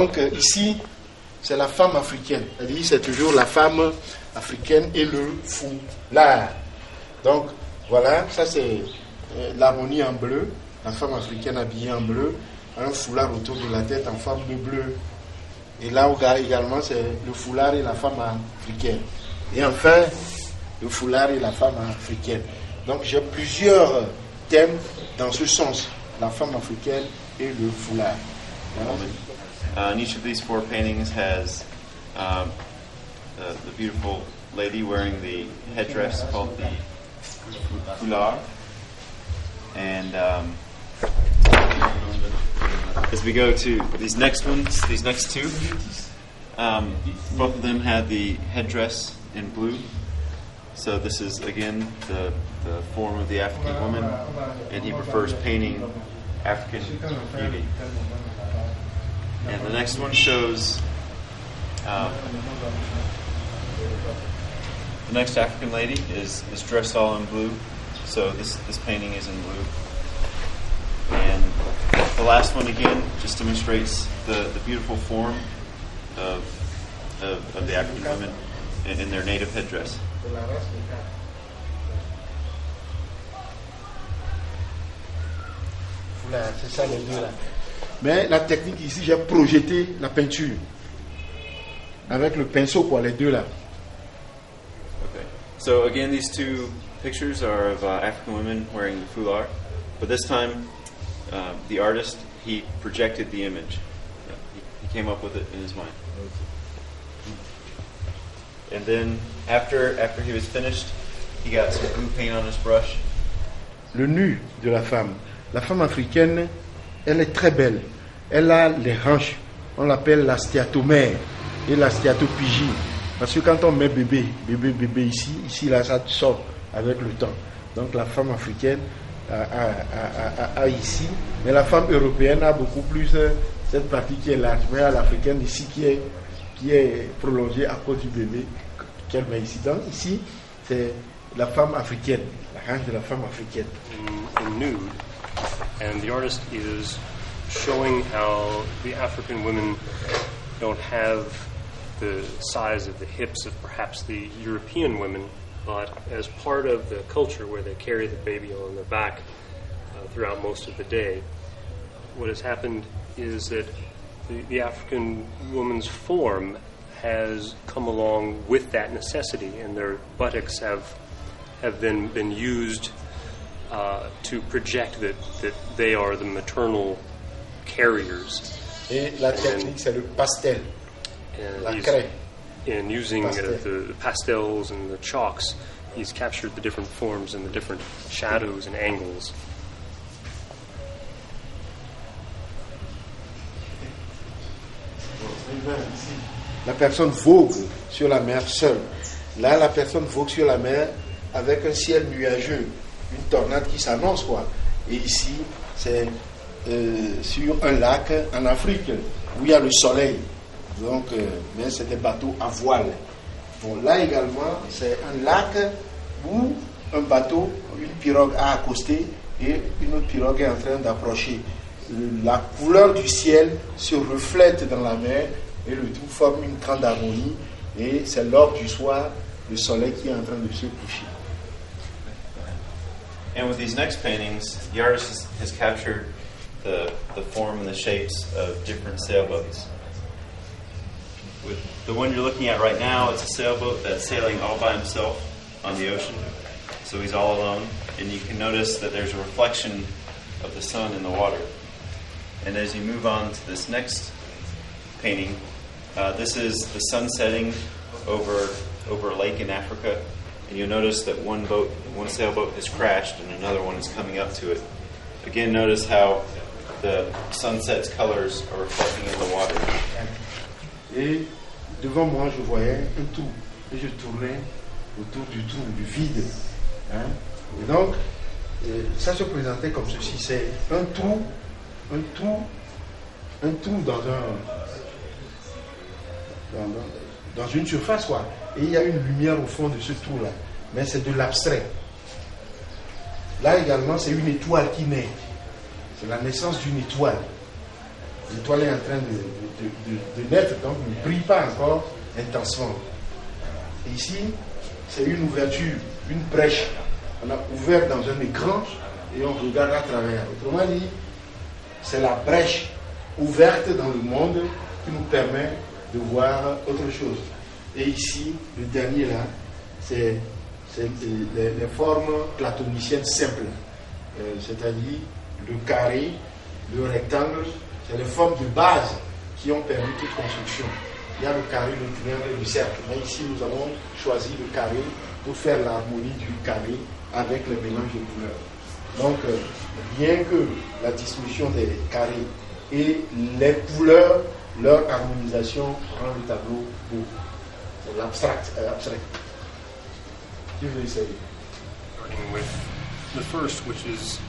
Donc ici, c'est la femme africaine. C'est-à-dire c'est toujours la femme africaine et le foulard. Donc voilà, ça c'est l'harmonie en bleu. La femme africaine habillée en bleu, un foulard autour de la tête en forme de bleu. Et là également, c'est le foulard et la femme africaine. Et enfin, le foulard et la femme africaine. Donc j'ai plusieurs thèmes dans ce sens. La femme africaine et le foulard. And each of these 4 paintings has the beautiful lady wearing the headdress called the foulard. And as we go to these next ones, these next 2, both of them had the headdress in blue. So this is again the form of the African woman, and he prefers painting African beauty. And the next one shows the next African lady is dressed all in blue. So this painting is in blue. And the last one again just demonstrates the beautiful form of the African women in their native headdress. C'est ça les deux là. Mais la technique ici, j'ai projeté la peinture avec le pinceau quoi, les deux là. Okay. So again, these 2 pictures are of African women wearing the foulard, but this time the artist, he projected the image. He came up with it in his mind. And then after he was finished, he got some blue paint on his brush. Le nu de la femme. La femme africaine, elle est très belle. Elle a les hanches, on l'appelle la stéatomère et la stéatopygie. Parce que quand on met bébé ici là, ça sort avec le temps. Donc la femme africaine a ici, mais la femme européenne a beaucoup plus cette partie qui est large, mais à l'africaine ici qui est prolongée à cause du bébé qu'elle met ici. Donc ici, c'est la femme africaine, la hanche de la femme africaine. In nude, and the artist is showing how the African women don't have the size of the hips of perhaps the European women, but as part of the culture where they carry the baby on their back throughout most of the day, what has happened is that the African woman's form has come along with that necessity, and their buttocks have then been used to project that they are the maternal carriers. Et la technique, c'est le pastel, la craie. And using the pastels and the chalks, he's captured the different forms and the different shadows and angles. La personne vogue sur la mer seule. Là, la personne vogue sur la mer avec un ciel nuageux, une tornade qui s'annonce, quoi. Et ici, c'est sur un lac en Afrique où il y a le soleil. Donc, mais c'est des bateaux à voile. Bon, là également, c'est un lac où un bateau, une pirogue a accosté et une autre pirogue est en train d'approcher. La couleur du ciel se reflète dans la mer et le tout forme une grande harmonie. Et c'est l'heure du soir, le soleil qui est en train de se coucher. And with these next paintings, the artist has captured the form and the shapes of different sailboats. With the one you're looking at right now, it's a sailboat that's sailing all by himself on the ocean. So he's all alone. And you can notice that there's a reflection of the sun in the water. And as you move on to this next painting, this is the sun setting over a lake in Africa. And you'll notice that one sailboat has crashed and another one is coming up to it. Again, notice how the sunset's colors are reflecting in the water. Et devant moi, je voyais un trou. Et je tournais autour du trou, du vide. Hein? Et donc, ça se présentait comme ceci. C'est un trou dans une surface, quoi. Et il y a une lumière au fond de ce trou-là. Mais c'est de l'abstrait. Là également, c'est une étoile qui naît. C'est la naissance d'une étoile. L'étoile est en train de naître, donc ne brille pas encore intensement. Et ici, c'est une ouverture, une brèche. On a ouvert dans un écran et on regarde à travers. Autrement dit, c'est la brèche ouverte dans le monde qui nous permet de voir autre chose. Et ici, le dernier là, c'est les formes platoniciennes simples. C'est-à-dire le carré, le rectangle, c'est les formes de base qui ont permis toute construction. Il y a le carré, le triangle et le cercle. Mais ici, nous avons choisi le carré pour faire l'harmonie du carré avec le mélange de couleurs. Donc, bien que la distribution des carrés et les couleurs, leur harmonisation rend le tableau beau. C'est l'abstract. Qui veut essayer? Starting with the first, which is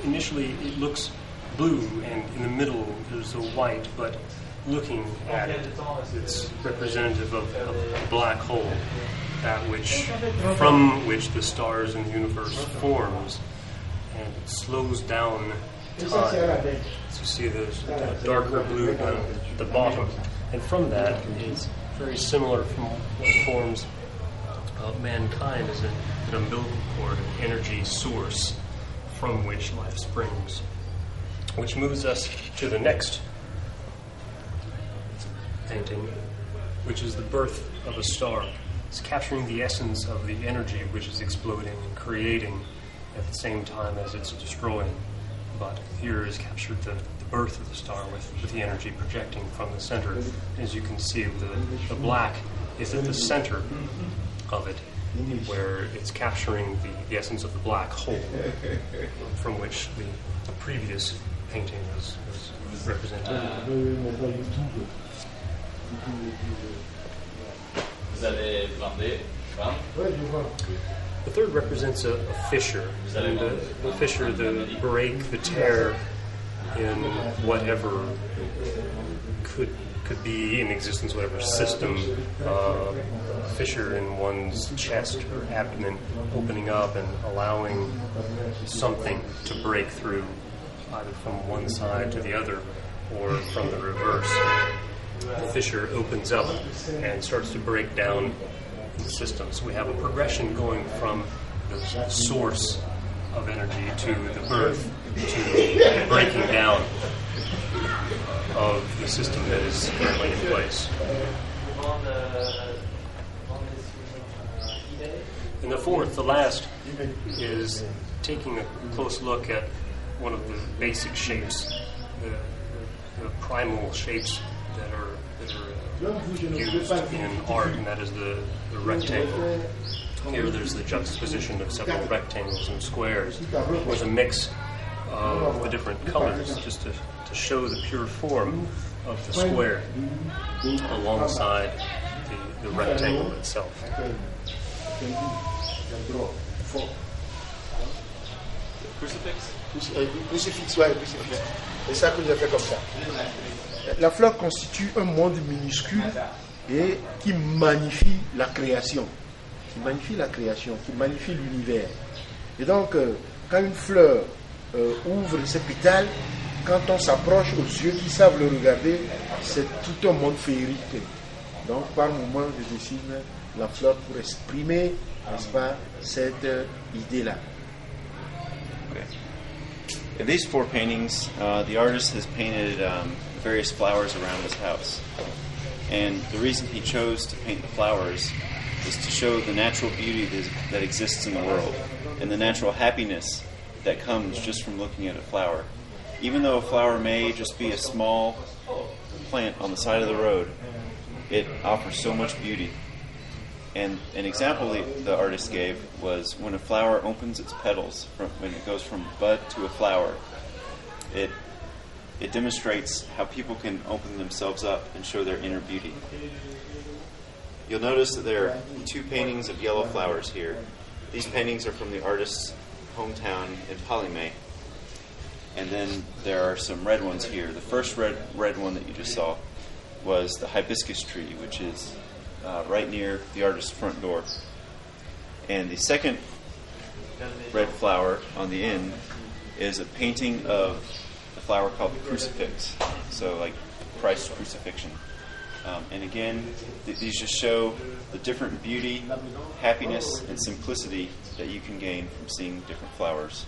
initially it looks blue, and in the middle there's a white, but looking at it, it's representative of a black hole, from which the stars in the universe forms, and it slows down time. So you see the darker blue down at the bottom, and from that is very similar from what forms mankind as an umbilical cord, an energy source from which life springs, which moves us to the next painting, which is the birth of a star. It's capturing the essence of the energy which is exploding and creating at the same time as it's destroying. But here is captured the birth of the star with the energy projecting from the center. As you can see, the black is at the center of it, where it's capturing the essence of the black hole from which the previous painting was represented. The third represents a fissure, and the fissure, the break, the tear in whatever could be in existence, whatever system, fissure in one's chest or abdomen, opening up and allowing something to break through, either from one side to the other or from the reverse. The fissure opens up and starts to break down the system. So we have a progression going from the source of energy to the birth to breaking down of the system that is currently in place. And the fourth, the last, is taking a close look at one of the basic shapes, the primal shapes that are used in art, and that is the rectangle. Here there's the juxtaposition of several rectangles and squares. There's a mix of the different colors just to show the pure form of the square alongside the rectangle itself. Crucifix, ouais, crucifix. C'est ça que j'ai fait comme ça. La fleur constitue un monde minuscule et qui magnifie la création. Qui magnifie l'univers. Et donc, quand une fleur ouvre ses pétales, quand on s'approche aux yeux qui savent le regarder, c'est tout un monde féerique. Donc, par moment, je dessine la fleur pour exprimer, n'est-ce pas, cette idée-là. Okay. In these four paintings, the artist has painted various flowers around his house. And the reason he chose to paint the flowers is to show the natural beauty that exists in the world and the natural happiness that comes just from looking at a flower. Even though a flower may just be a small plant on the side of the road, it offers so much beauty. And an example the artist gave was when a flower opens its petals, when it goes from bud to a flower, it demonstrates how people can open themselves up and show their inner beauty. You'll notice that there are two paintings of yellow flowers here. These paintings are from the artist's hometown in Palime. And then there are some red ones here. The first red one that you just saw was the hibiscus tree, which is right near the artist's front door. And the second red flower on the end is a painting of a flower called the crucifix. So like Christ's crucifixion. And again, these just show the different beauty, happiness, and simplicity that you can gain from seeing different flowers.